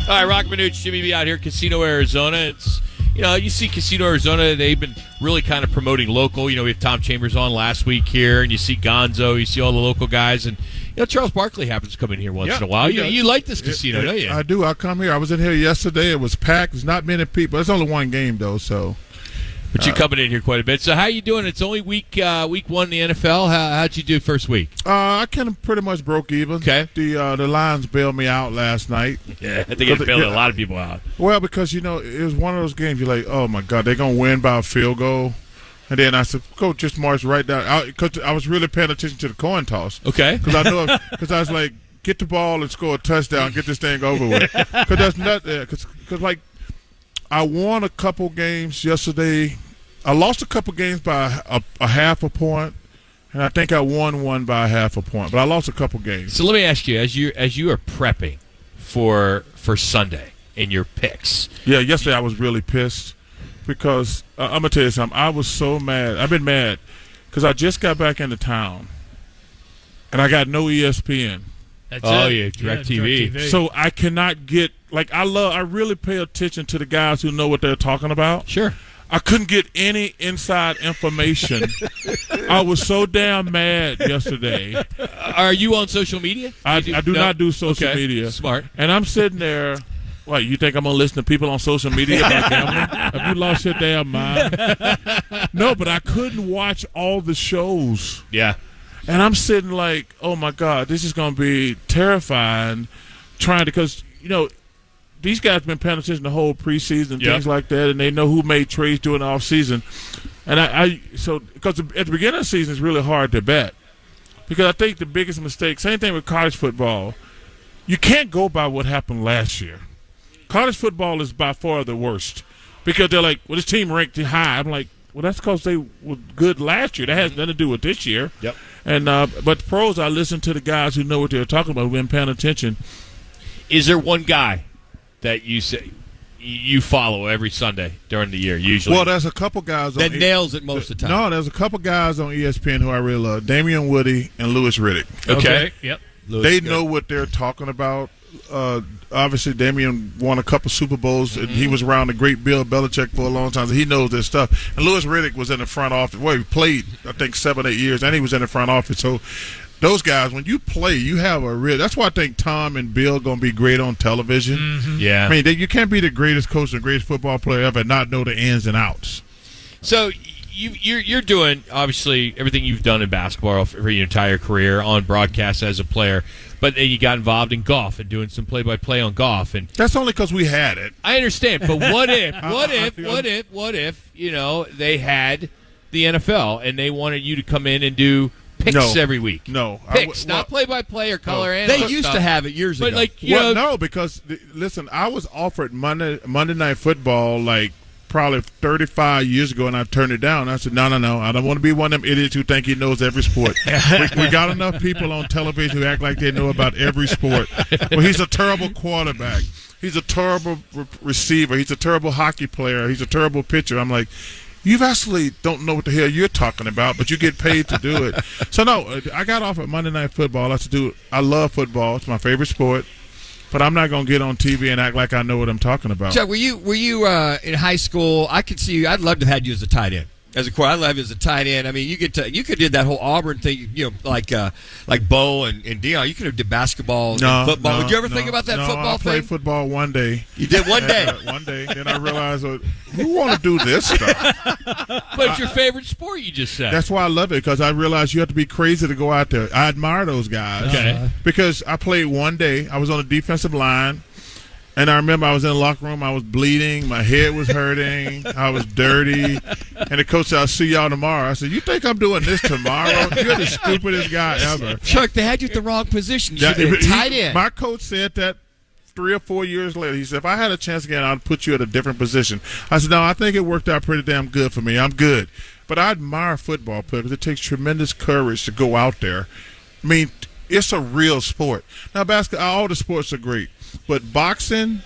All right, Rock Minuch, Jimmy B out here, Casino, Arizona. It's, you see Casino, Arizona, they've been really kind of promoting local. We have Tom Chambers on last week here, and you see Gonzo, you see all the local guys, and Charles Barkley happens to come in here once in a while. You like this casino, don't you? I do. I come here. I was in here yesterday. It was packed. There's not many people. It's only one game, though, so. But you're coming in here quite a bit. So how you doing? It's only week one in the NFL. How'd you do first week? I kind of pretty much broke even. Okay. The Lions bailed me out last night. Yeah, I think it bailed a lot of people out. Well, because, it was one of those games you're like, oh, my God, they're going to win by a field goal. And then I said, go just march right down. Because I was really paying attention to the coin toss. Okay. Because I was like, get the ball and score a touchdown, get this thing over with. Because that's not there. Because I won a couple games yesterday. I lost a couple games by a half a point, and I think I won one by a half a point. But I lost a couple games. So let me ask you, as you are prepping for Sunday in your picks. Yeah, yesterday I was really pissed because I'm going to tell you something. I was so mad. I've been mad because I just got back into town, and I got no ESPN. That's DirecTV. So I cannot get I really pay attention to the guys who know what they're talking about. Sure. I couldn't get any inside information. I was so damn mad yesterday. Are you on social media? I do not do social media. Smart. And I'm sitting there. What, you think I'm going to listen to people on social media about gambling? Have you lost your damn mind? No, but I couldn't watch all the shows. Yeah. And I'm sitting like, oh, my God, this is going to be terrifying because, these guys have been paying attention the whole preseason and things like that, and they know who made trades during the offseason. And because at the beginning of the season, it's really hard to bet. Because I think the biggest mistake, same thing with college football, you can't go by what happened last year. College football is by far the worst. Because they're like, well, this team ranked high. I'm like, well, that's because they were good last year. That has nothing to do with this year. Yep. And but the pros, I listen to the guys who know what they're talking about, who've been paying attention. Is there one guy that you say you follow every Sunday during the year, usually? Well, there's a couple guys that nails it most of the time. No, there's a couple guys on ESPN who I really love: Damien Woody and Louis Riddick. Okay. Yep. They know what they're talking about. Obviously, Damien won a couple Super Bowls, and he was around the great Bill Belichick for a long time, so he knows this stuff. And Louis Riddick was in the front office. Well, he played, I think, 7-8 years, and he was in the front office. So those guys, when you play, you have a real – that's why I think Tom and Bill are going to be great on television. Mm-hmm. Yeah. I mean, you can't be the greatest coach and the greatest football player ever and not know the ins and outs. So you're doing, obviously, everything you've done in basketball for your entire career on broadcast as a player, but then you got involved in golf and doing some play-by-play on golf. And that's only because we had it. I understand, but what if, they had the NFL and they wanted you to come in and do picks every week? No. Picks, not play-by-play or color analysis. They used to have it years ago. No, because, listen, I was offered Monday Night Football probably 35 years ago, and I turned it down. I said, no, I don't want to be one of them idiots who think he knows every sport. we got enough people on television who act like they know about every sport. Well, he's a terrible quarterback. He's a terrible receiver. He's a terrible hockey player. He's a terrible pitcher. I'm like, you actually don't know what the hell you're talking about, but you get paid to do it. So, no, I got off at Monday Night Football. I love football. It's my favorite sport. But I'm not going to get on TV and act like I know what I'm talking about. Chuck, were you in high school? I could see you. I'd love to have had you as a tight end. As a quarterback, I'd love you as a tight end. I mean, you could do that whole Auburn thing, like Bo and Dion. You could have did basketball and football. Would you ever think about that football thing? I played football one day. You did one day? One day. Then I realized, who want to do this stuff? But it's your favorite sport, you just said. That's why I love it, because I realized you have to be crazy to go out there. I admire those guys. Okay. Because I played one day. I was on the defensive line. And I remember I was in the locker room. I was bleeding. My head was hurting. I was dirty. And the coach said, I'll see y'all tomorrow. I said, you think I'm doing this tomorrow? You're the stupidest guy ever. Chuck, they had you at the wrong position. You should have been tight end. My coach said that 3 or 4 years later. He said, if I had a chance again, I'd put you at a different position. I said, no, I think it worked out pretty damn good for me. I'm good. But I admire football players. It takes tremendous courage to go out there. I mean, it's a real sport. Now, basketball, all the sports are great. But boxing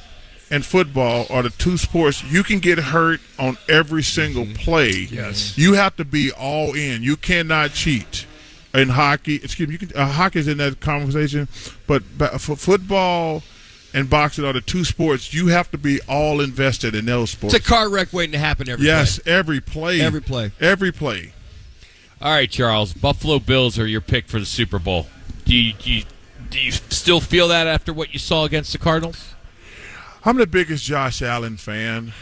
and football are the two sports you can get hurt on every single play. Yes. You have to be all in. You cannot cheat. In hockey, hockey's in that conversation, but for football and boxing are the two sports you have to be all invested in those sports. It's a car wreck waiting to happen every play. Every play. Every play. Every play. All right, Charles. Buffalo Bills are your pick for the Super Bowl. Do you still feel that after what you saw against the Cardinals? I'm the biggest Josh Allen fan.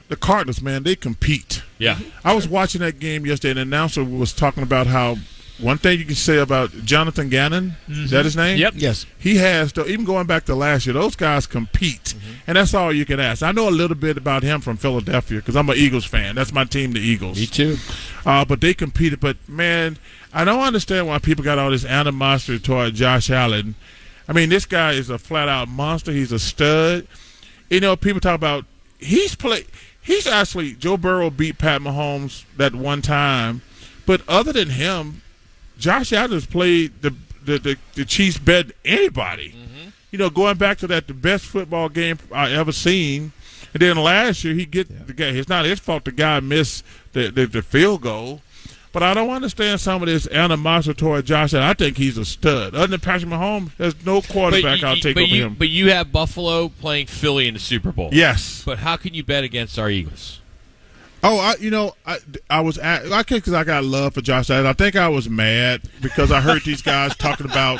The Cardinals, man, they compete. Yeah. I was watching that game yesterday, and the announcer was talking about how one thing you can say about Jonathan Gannon, is that his name? Yep. Yes. He has, even going back to last year, those guys compete, and that's all you can ask. I know a little bit about him from Philadelphia because I'm an Eagles fan. That's my team, the Eagles. Me too. But they competed. But, man, I don't understand why people got all this animosity toward Josh Allen. I mean, this guy is a flat-out monster. He's a stud. You know, people talk about he's actually, Joe Burrow beat Pat Mahomes that one time. But other than him, Josh Allen's played the Chiefs better than anybody. Mm-hmm. You know, going back to that, the best football game I ever seen. And then last year, the guy. It's not his fault the guy missed the field goal. But I don't understand some of this animosity toward Josh Allen. I think he's a stud. Other than Patrick Mahomes, there's no quarterback I'll take over him. But you have Buffalo playing Philly in the Super Bowl. Yes. But how can you bet against our Eagles? Oh, because I got love for Josh Allen. I think I was mad because I heard these guys talking about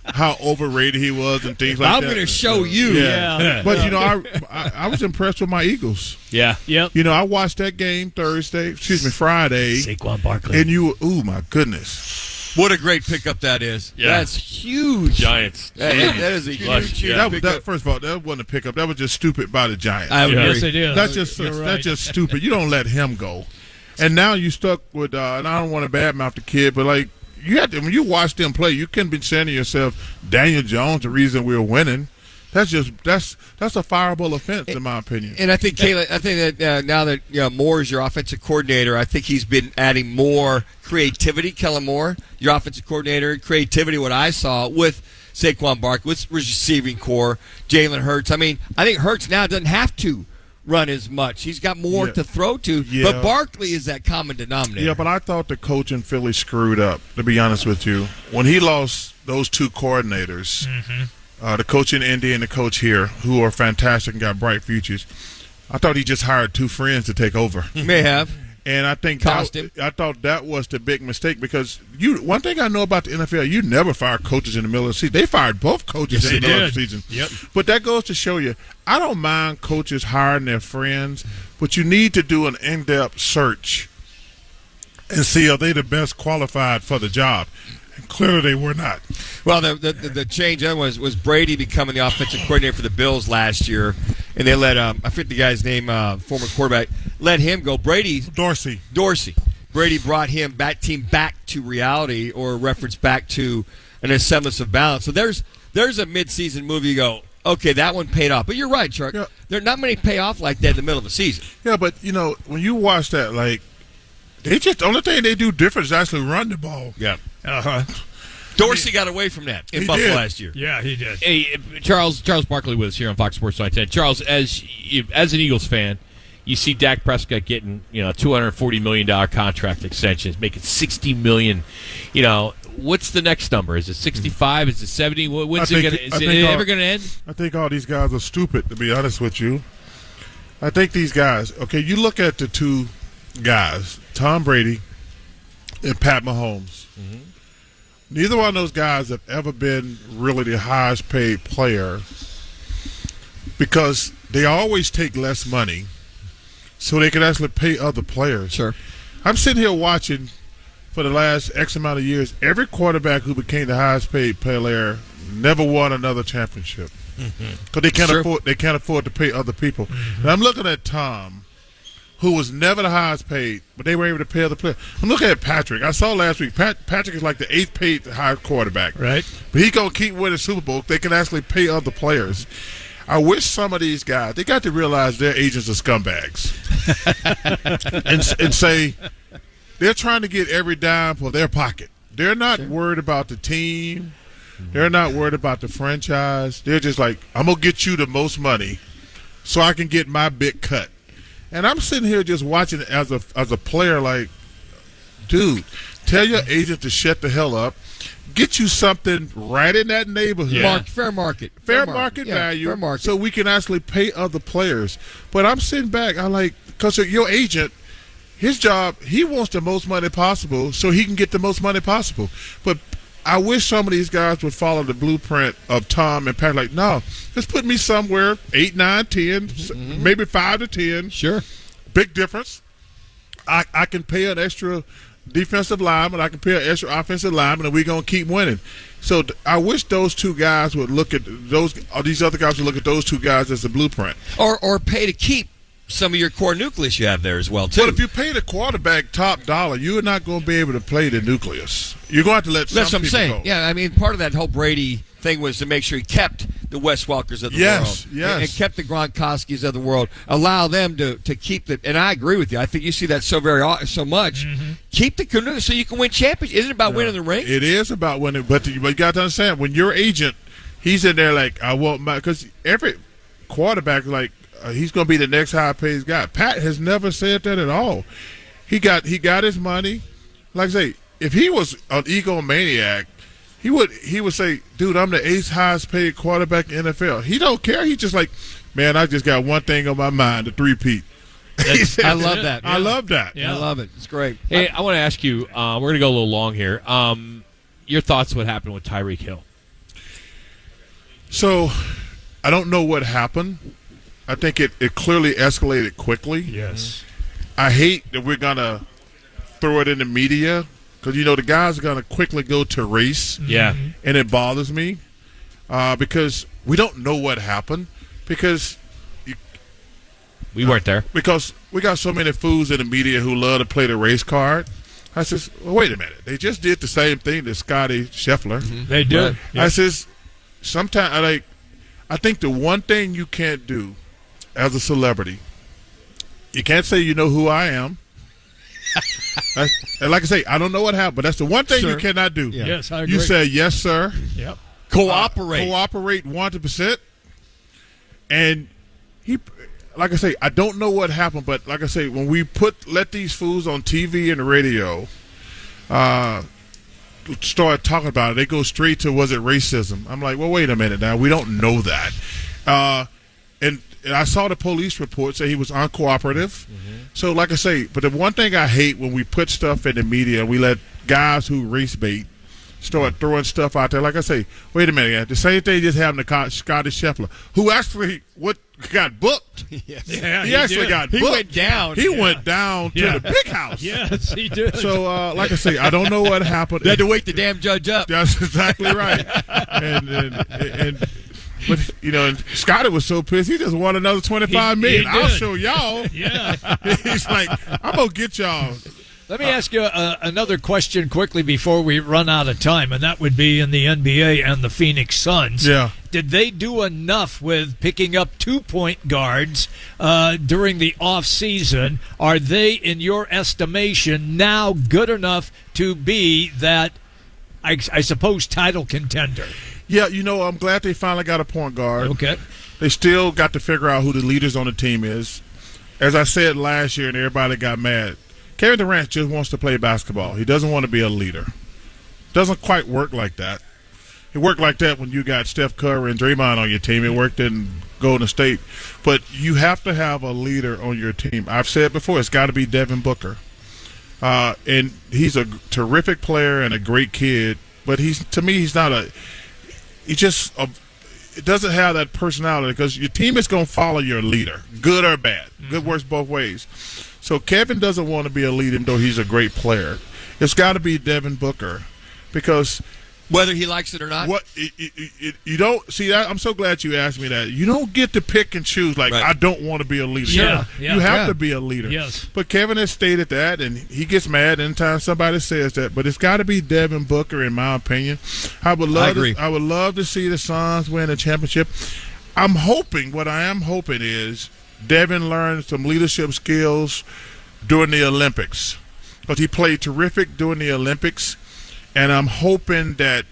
how overrated he was and things like that. I'm going to show you. Yeah. But, you know, I was impressed with my Eagles. Yeah. Yep. You know, I watched that game Friday. Saquon Barkley. And oh, my goodness. What a great pickup that is. Yeah. That's huge. Giants. That is a huge pickup. First of all, that wasn't a pickup. That was just stupid by the Giants. I would agree. Yes, they did. That's just stupid. You don't let him go. And now you stuck with, and I don't want to badmouth the kid, but like when you watch them play, you can't be saying to yourself, Daniel Jones, the reason we're winning. That's a fireable offense, in my opinion. And I think, Kayla, that now that Moore is your offensive coordinator, I think he's been adding more creativity. Kellen Moore, your offensive coordinator, creativity. What I saw with Saquon Barkley, with receiving core, Jalen Hurts. I mean, I think Hurts now doesn't have to run as much. He's got more to throw to. Yeah. But Barkley is that common denominator. Yeah, but I thought the coach in Philly screwed up, to be honest with you. When he lost those two coordinators, the coach in Indy and the coach here, who are fantastic and got bright futures, I thought he just hired two friends to take over. He may have. And I think I thought that was the big mistake because one thing I know about the NFL, you never fire coaches in the middle of the season. They fired both coaches in the middle of the season. Yep. But that goes to show you, I don't mind coaches hiring their friends, but you need to do an in-depth search and see are they the best qualified for the job. And clearly they were not. Well, the change then was Brady becoming the offensive coordinator for the Bills last year, and they let I forget the guy's name, former quarterback, let him go. Dorsey. Brady brought that team back to reality, or reference back to an semblance of balance. So there's a midseason move. You go, okay, that one paid off. But you're right, Chuck. Yeah. There are not many pay off like that in the middle of the season. Yeah, but you know when you watch that, like the only thing they do different is actually run the ball. Yeah. Uh-huh. Dorsey got away from that in Buffalo last year. Yeah, he did. Hey, Charles Barkley was here on Fox Sports 910. Charles, as an Eagles fan, you see Dak Prescott getting $240 million contract extensions, making $60 million. What's the next number? Is it 65? Is it 70? Is it ever going to end? I think all these guys are stupid, to be honest with you. I think these guys. Okay, you look at the two guys, Tom Brady and Pat Mahomes. Mm-hmm. Neither one of those guys have ever been really the highest paid player because they always take less money so they can actually pay other players. Sure. I'm sitting here watching for the last X amount of years, every quarterback who became the highest paid player never won another championship because they can't afford to pay other people. Mm-hmm. And I'm looking at Tom, who was never the highest paid, but they were able to pay other players. I'm looking at Patrick. I saw last week, Patrick is like the 8th paid highest quarterback. Right. But he's going to keep winning Super Bowl. They can actually pay other players. I wish some of these guys, they got to realize their agents are scumbags. and say they're trying to get every dime for their pocket. They're not worried about the team. They're not worried about the franchise. They're just like, I'm going to get you the most money so I can get my big cut. And I'm sitting here just watching it as a player like, dude, tell your agent to shut the hell up. get you something right in that neighborhood. Fair market value. Fair market. So we can actually pay other players. But I'm sitting back. I'm like, because your agent, his job, he wants the most money possible so he can get the most money possible. But I wish some of these guys would follow the blueprint of Tom and Pat. Like, no, just put me somewhere 8, 9, 10, maybe 5 to 10. Sure. Big difference. I can pay an extra defensive lineman, I can pay an extra offensive lineman, and we're going to keep winning. So I wish those two guys would look at those, or these other guys would look at those two guys as the blueprint. Or pay to keep some of your core nucleus you have there as well, too. But if you pay the quarterback top dollar, you're not going to be able to play the nucleus. You're going to have to let some people go. That's what I'm saying. Yeah, I mean, part of that whole Brady thing was to make sure he kept the Wes Welkers of the world. Yes. And kept the Gronkowskis of the world. Allow them to keep the – and I agree with you. I think you see that so much. Mm-hmm. Keep the canoe so you can win championships. Isn't it about winning the ring? It is about winning. But you got to understand, when your agent, he's in there like, I want my – because every quarterback, like, he's going to be the next high-paid guy. Pat has never said that at all. He got his money. Like I say, if he was an egomaniac, he would say, dude, I'm the 8th highest-paid quarterback in the NFL. He don't care. He's just like, man, I just got one thing on my mind, the three-peat. I love that. I love that. Yeah. I love it. It's great. Hey, I want to ask you, we're going to go a little long here. Your thoughts what happened with Tyreek Hill? So, I don't know what happened. I think it clearly escalated quickly. Yes. I hate that we're going to throw it in the media because, the guys are going to quickly go to race. Yeah. And it bothers me because we don't know what happened because we weren't there. Because we got so many fools in the media who love to play the race card. I says, well, wait a minute. They just did the same thing to Scotty Scheffler. Mm-hmm. They did. Right? Yeah. I says, sometimes I think the one thing you can't do as a celebrity, you can't say you know who I am. And like I say, I don't know what happened, but that's the one thing you cannot do. Yeah. Yes, I agree. You say, yes, sir. Yep. Cooperate 100%. And he, like I say, I don't know what happened, but like I say, when we let these fools on TV and the radio start talking about it, they go straight to, was it racism? I'm like, well, wait a minute now. We don't know that. And I saw the police report say he was uncooperative. Mm-hmm. So, like I say, but the one thing I hate when we put stuff in the media, we let guys who race bait start throwing stuff out there. Like I say, wait a minute, the same thing just happened to Scotty Scheffler, who actually got booked. Yes. Yeah, he actually got booked. He went down. He went down to the big house. Yes, he did. So, like I say, I don't know what happened. They had to wake the damn judge up. That's exactly right. But, and Scotty was so pissed, he just won another $25 million. I'll show y'all. Yeah. He's like, I'm going to get y'all. Let me ask you another question quickly before we run out of time, and that would be in the NBA and the Phoenix Suns. Yeah. Did they do enough with picking up 2-point guards during the off-season? Are they, in your estimation, now good enough to be that, I suppose, title contender? Yeah, I'm glad they finally got a point guard. Okay. They still got to figure out who the leaders on the team is. As I said last year, and everybody got mad, Kevin Durant just wants to play basketball. He doesn't want to be a leader. Doesn't quite work like that. It worked like that when you got Steph Curry and Draymond on your team. It worked in Golden State. But you have to have a leader on your team. I've said before, it's got to be Devin Booker. And he's a terrific player and a great kid. But to me, he's not it doesn't have that personality because your team is going to follow your leader, good or bad. Good works both ways. So Kevin doesn't want to be a leader, though he's a great player. It's got to be Devin Booker because whether he likes it or not. You don't see that. I'm so glad you asked me that. You don't get to pick and choose. Like right. I don't want to be a leader. Yeah, you have to be a leader. Yes. But Kevin has stated that, and he gets mad anytime somebody says that. But it's got to be Devin Booker, in my opinion. I would love to see the Suns win a championship. What I am hoping is Devin learns some leadership skills during the Olympics because he played terrific during the Olympics. And I'm hoping that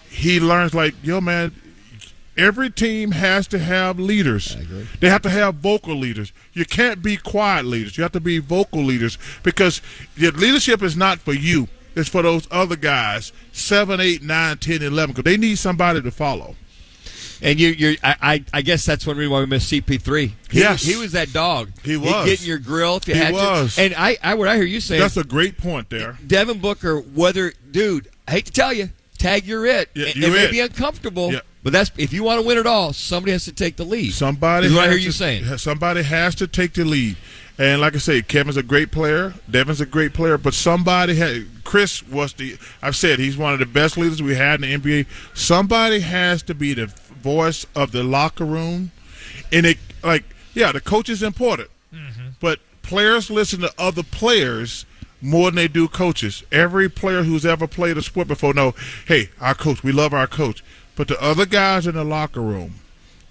he learns, like, man, every team has to have leaders. I agree. They have to have vocal leaders. You can't be quiet leaders. You have to be vocal leaders because your leadership is not for you. is for those other guys, 7, 8, 9, 10, 11, because they need somebody to follow. And I guess that's one reason why we missed CP3. Yes. He was that dog. He was. He'd get in your grill if you had was. to. And what I hear you saying. That's a great point there. Devin Booker, dude, I hate to tell you, tag you're it. Yeah, It may be uncomfortable, but that's if you want to win it all, somebody has to take the lead. Somebody is what I hear has you to- saying. Somebody has to take the lead. And like I say, Kevin's a great player. Devin's a great player. But Chris I've said he's one of the best leaders we had in the NBA. Somebody has to be the voice of the locker room. And the coach is important. Mm-hmm. But players listen to other players more than they do coaches. Every player who's ever played a sport before know, hey, our coach, we love our coach. But the other guys in the locker room,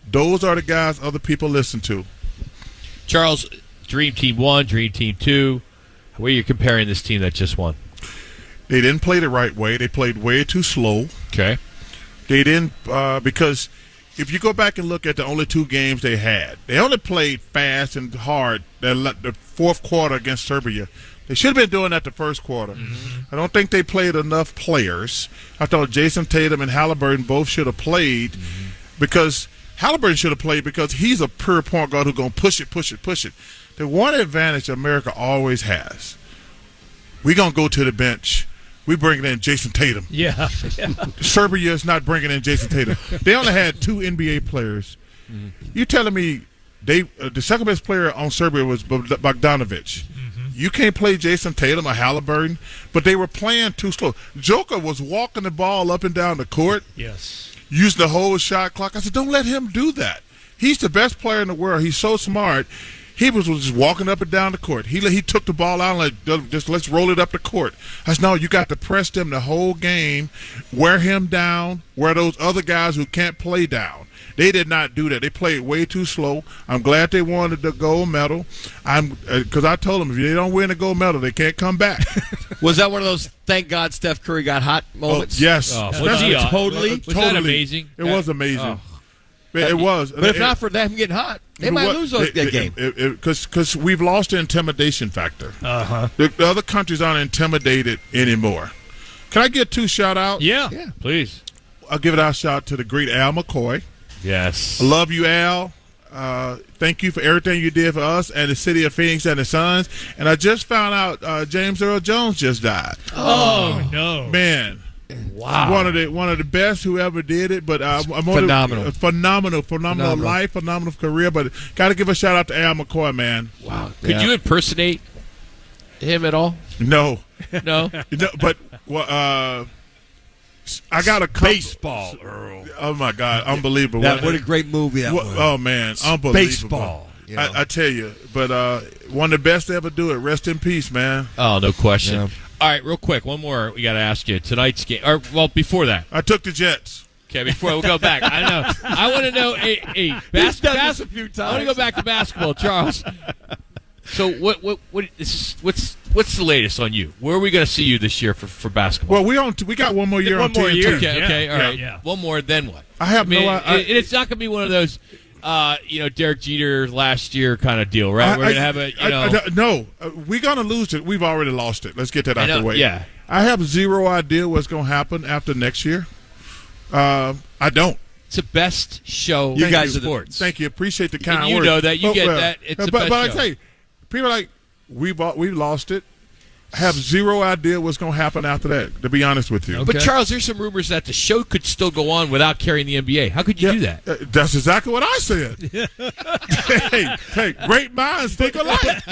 those are the guys other people listen to. Charles, Dream Team 1, Dream Team 2. Where are you comparing this team that just won? They didn't play the right way. They played way too slow. Okay. They didn't because if you go back and look at the only 2 games they had, they only played fast and hard the fourth quarter against Serbia. They should have been doing that the first quarter. Mm-hmm. I don't think they played enough players. I thought Jason Tatum and Halliburton both should have played because Halliburton should have played because he's a pure point guard who's going to push it. The one advantage America always has, we're going to go to the bench. We bringing in Jason Tatum. Yeah. Serbia is not bringing in Jason Tatum. They only had 2 NBA players. Mm-hmm. You telling me the second best player on Serbia was Bogdanovic. Mm-hmm. You can't play Jason Tatum or Halliburton, but they were playing too slow. Joker was walking the ball up and down the court. Yes. Using the whole shot clock. I said, don't let him do that. He's the best player in the world. He's so smart. He was just walking up and down the court. He took the ball out and just let's roll it up the court. I said, no, you got to press them the whole game, wear him down, wear those other guys who can't play down. They did not do that. They played way too slow. I'm glad they wanted the gold medal. Because I told them if they don't win the gold medal, they can't come back. Was that one of those thank God Steph Curry got hot moments? Yes. Was he totally? Was that amazing? It was amazing. Oh. It was. But if not for them getting hot, they might lose that game. Because we've lost the intimidation factor. Uh-huh. The other countries aren't intimidated anymore. Can I get 2 shout-outs? Yeah. Please. I'll give it a shout to the great Al McCoy. Yes. I love you, Al. Thank you for everything you did for us and the city of Phoenix and the Suns. And I just found out James Earl Jones just died. Oh no, man. Wow. One of the best who ever did it, but phenomenal life, phenomenal career. But got to give a shout out to Al McCoy, man. Wow. Could you impersonate him at all? No. No. But I got a baseball, Earl. Oh my God, unbelievable! What a great movie that was. Oh man, unbelievable! Baseball. You know. I tell you, but one of the best to ever do it. Rest in peace, man. Oh, no question. Yeah. All right, real quick, one more we got to ask you. Tonight's game, or well, before that. I took the Jets. Okay, before we'll go back, I know. I want to know basketball. A few times. I want to go back to basketball, Charles. So what's the latest on you? Where are we going to see you this year for basketball? Well, we got one more year on TNT. Okay, all right. Yeah. One more, then what? I have it's not going to be one of those, Derek Jeter last year kind of deal, right? We're going to have a, No, we're going to lose it. We've already lost it. Let's get that out of the way. Yeah. I have zero idea what's going to happen after next year. I don't. It's the best show You guys in sports. Thank you. Appreciate the kind And you words. know that. You get that. It's the best But I show. tell you, people are like, we've lost it. I have zero idea what's going to happen after that, to be honest with you. Okay. But, Charles, there's some rumors that the show could still go on without carrying the NBA. How could you do that? That's exactly what I said. hey, great minds think alike.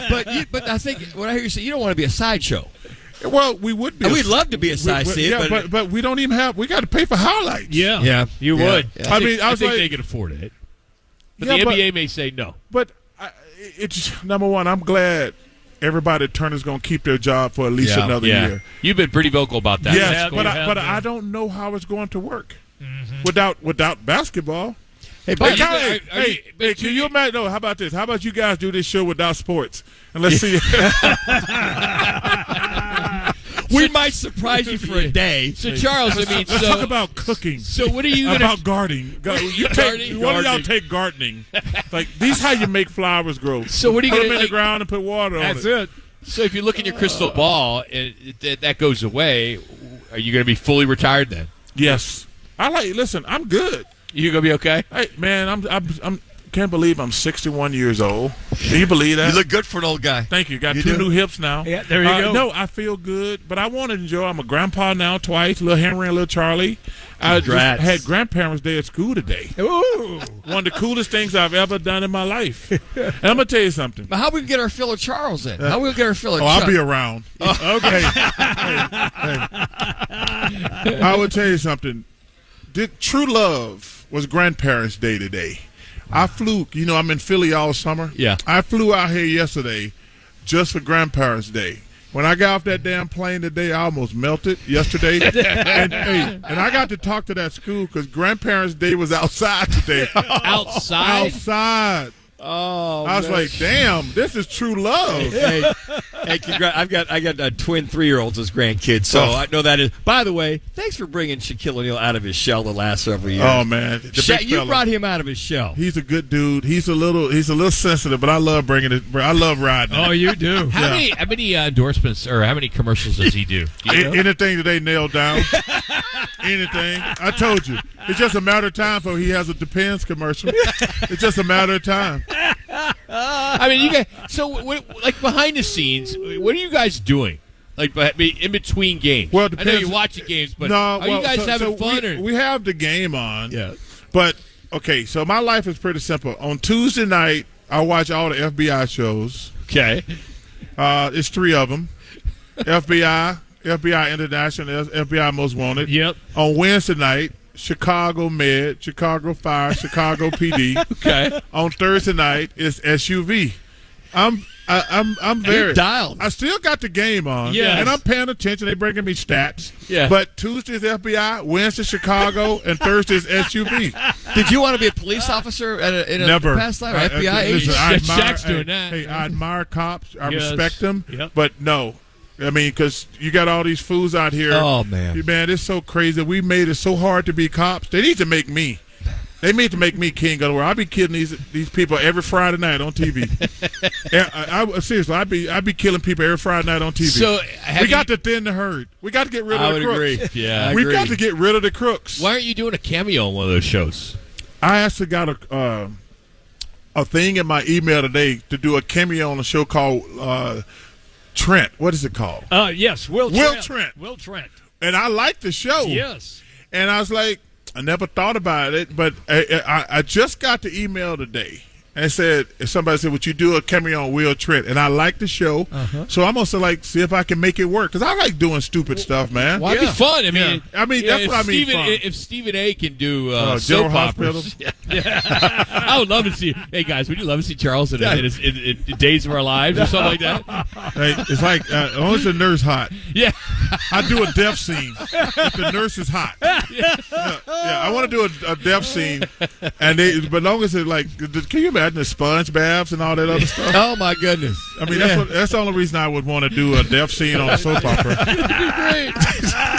But I think what I hear you say, you don't want to be a sideshow. Well, we would be. We'd love to be a side seat, but we don't even have. We got to pay for highlights. Yeah, you would. I mean, I think was they can afford it. But Yeah, the but- NBA may say no. But it's number one. I'm glad everybody at Turner's going to keep their job for at least another year. You've been pretty vocal about that. Yes, Yeah, but I don't know how it's going to work without basketball. Hey, But but can you imagine? No, how about this? How about you guys do this show without sports? And let's see. we might surprise you for a day. So, Charles, I mean, Let's talk about cooking. So what are you going about gardening? One of y'all take gardening. Like these, how you make flowers grow. So what are you put gonna them in the like, ground and put water on it? That's it. So if you look in your crystal ball and that goes away, are you going to be fully retired then? Yes. Listen, I'm good. You going to be okay? Hey, man, I'm can't believe I'm 61 years old. Can you believe that? You look good for an old guy. Thank you. Got two new hips now. Yeah, there you go. No, I feel good, but I want to enjoy. I'm a grandpa now twice, little Henry and little Charlie. I just had grandparents' day at school today. Ooh. One of the coolest things I've ever done in my life. And I'm going to tell you something. But how we get our fill of Charles in? How we get our fill of I'll Chuck? be around. Okay. Hey. I will tell you something. True love was grandparents' day today. I flew, I'm in Philly all summer. Yeah. I flew out here yesterday just for grandparents' day. When I got off that damn plane today, I almost melted yesterday. and I got to talk to that school because grandparents' day was outside today. Outside? Outside. Oh, I was like, damn, this is true love. Hey, I got twin 3-year-olds as grandkids, so I know that is. By the way, thanks for bringing Shaquille O'Neal out of his shell the last several years. Oh man, You brought him out of his shell. He's a good dude. He's a little sensitive, but I love bringing it. I love riding. Oh, you do. How many endorsements or how many commercials does he do? Anything that they nail down. Anything. I told you. It's just a matter of time before he has a Depends commercial. It's just a matter of time. I mean, you guys. So, like behind the scenes, what are you guys doing? Like in between games? Well, I know you're watching games, but you guys having fun? We have the game on. Yeah. But okay, so my life is pretty simple. On Tuesday night, I watch all the FBI shows. Okay. It's 3 of them. FBI International, FBI Most Wanted. Yep. On Wednesday night, Chicago Med, Chicago Fire, Chicago PD. Okay. On Thursday night, it's SUV. I'm very dialed. I still got the game on. Yes. And I'm paying attention. They're bringing me stats. Yeah. But Tuesday's FBI, Wednesday Chicago, and Thursday's SUV. Did you want to be a police officer in a Never. past life? Or FBI agent? Listen, I Shaq's doing that. Hey, I admire cops. I Yes. respect them. Yep. But no. I mean, because you got all these fools out here. Oh, man. Man, it's so crazy. We made it so hard to be cops. They need to make me. They need to make me king of the world. I be killing these people every Friday night on TV. Seriously, I be killing people every Friday night on TV. So we got to thin the herd. We got to get rid of the crooks. agree. Yeah. We got to get rid of the crooks. Why aren't you doing a cameo on one of those shows? I actually got a thing in my email today to do a cameo on a show called Trent. What is it called? Yes, Will Trent. Will Trent. And I like the show. Yes. And I was like, I never thought about it, but I just got the email today. And somebody said, would you do a cameo on Will Trent? And I like the show. So I'm going to see if I can make it work. Because I like doing stupid stuff, man. Well, it'd be fun. I mean, that's what I mean fun. If Stephen A. can do General soap Hospital. operas. I would love to see. Hey, guys, would you love to see Charles in Days of Our Lives or something like that? Hey, it's like, as long as the nurse hot. Yeah. I do a death scene if the nurse is hot. Yeah, I want to do a death scene. But as long as it's can you imagine the sponge baths and all that other stuff? Oh, my goodness. I mean, that's the only reason I would want to do a death scene on a soap opera. Great.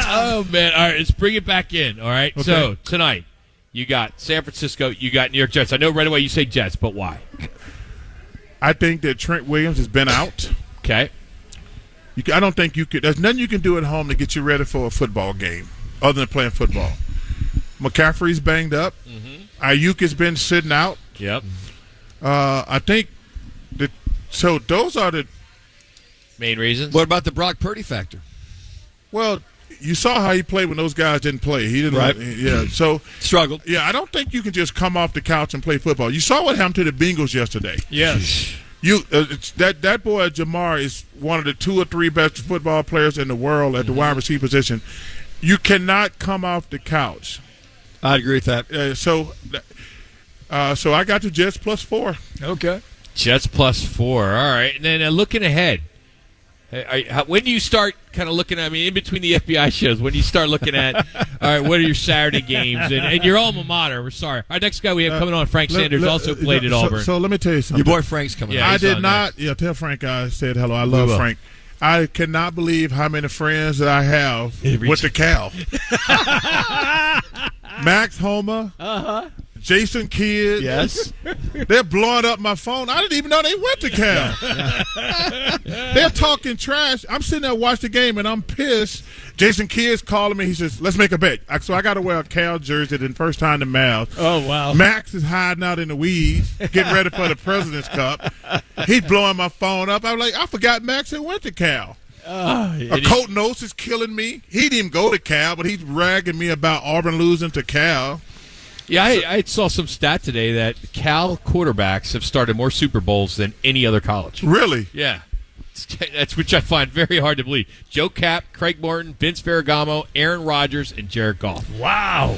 Oh, man. All right, let's bring it back in. All right. Okay. So, tonight, you got San Francisco, you got New York Jets. I know right away you say Jets, but why? I think that Trent Williams has been out. Okay. I don't think you could. There's nothing you can do at home to get you ready for a football game other than playing football. McCaffrey's banged up. Ayuk has been sitting out. Yep. I think that. So those are the main reasons. What about the Brock Purdy factor? Well, you saw how he played when those guys didn't play. He didn't. Right. Yeah. So struggled. Yeah, I don't think you can just come off the couch and play football. You saw what happened to the Bengals yesterday. Yes. That boy Jamar is one of the 2 or 3 best football players in the world at the wide receiver position. You cannot come off the couch. I'd agree with that. So I got the Jets +4. Okay. Jets +4. All right. And then looking ahead, when do you start kind of looking at, in between the FBI shows, when do you start looking at, all right, what are your Saturday games? And your alma mater, we're sorry. Our next guy we have coming on, Frank Sanders, also played at Auburn. So let me tell you something. Your boy Frank's coming Yeah, on. I did on not. Yeah, tell Frank I said hello. I love Frank. I cannot believe how many friends that I have with the cow. Max Homa, Jason Kidd. Yes. They're blowing up my phone. I didn't even know they went to Cal. They're talking trash. I'm sitting there watching the game, and I'm pissed. Jason Kidd's calling me. He says, let's make a bet. So I got to wear a Cal jersey the first time to Mal. Oh, wow. Max is hiding out in the weeds, getting ready for the President's Cup. He's blowing my phone up. I'm like, I forgot Max had went to Cal. Colt Nose is killing me. He didn't even go to Cal, but he's ragging me about Auburn losing to Cal. Yeah, I saw some stat today that Cal quarterbacks have started more Super Bowls than any other college. Really? Yeah. That's which I find very hard to believe. Joe Kapp, Craig Morton, Vince Ferragamo, Aaron Rodgers, and Jared Goff. Wow.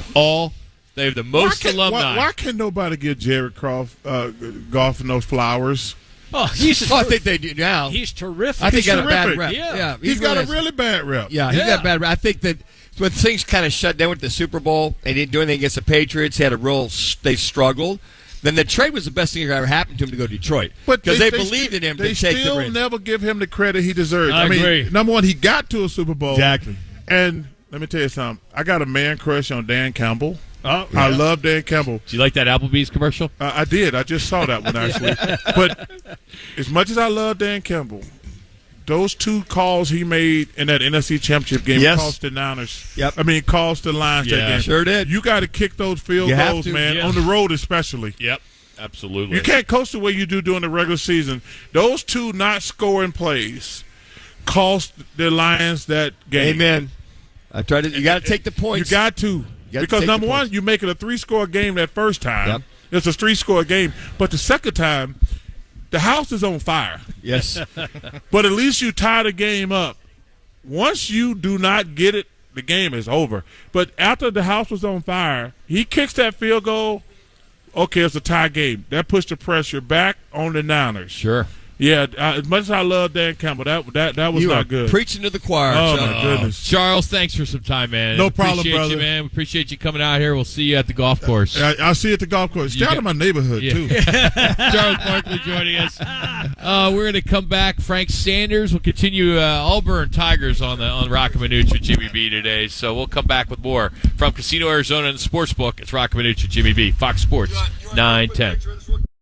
They have the most alumni. Why can't nobody give Jared Goff those flowers? Oh, I think they do now. He's terrific. I think he got a bad terrific. rep. Yeah. He's got a really bad rep. Yeah, he got a bad rep. I think that when things kind of shut down with the Super Bowl, and he didn't do anything against the Patriots, they struggled. Then the trade was the best thing that ever happened to him to go to Detroit because they believed in him They to take the still ring. never give him the credit he deserves. I mean, agree. number one, he got to a Super Bowl. Exactly. And let me tell you something. I got a man crush on Dan Campbell. Oh, I love Dan Campbell. Do you like that Applebee's commercial? I did. I just saw that one, actually. But as much as I love Dan Campbell, those two calls he made in that NFC Championship game cost the Niners. Cost the Lions that game. Sure did. You got to kick those field goals, man, on the road especially. Yep, absolutely. You can't coach the way you do during the regular season. Those two not scoring plays cost the Lions that game. Amen. You got to take the points. You got to. Because number one, you make it a 3-score game that first time. Yep. It's a 3-score game. But the second time, the house is on fire. Yes. But at least you tie the game up. Once you do not get it, the game is over. But after the house was on fire, he kicks that field goal. Okay, it's a tie game. That puts the pressure back on the Niners. Sure. Yeah, as much as I love Dan Campbell, that was You not are good. preaching to the choir. Oh, son. my goodness. Charles, thanks for some time, man. No problem, appreciate brother. you, man. We appreciate you coming out here. We'll see you at the golf course. I'll see you at the golf course. Stay out of my neighborhood, too. Charles Barkley joining us. We're going to come back. Frank Sanders will continue Auburn Tigers on Rockin' Minuch with Jimmy B today. So we'll come back with more from Casino Arizona and the Sportsbook. It's Rockin' Minuch with Jimmy B. Fox Sports 910.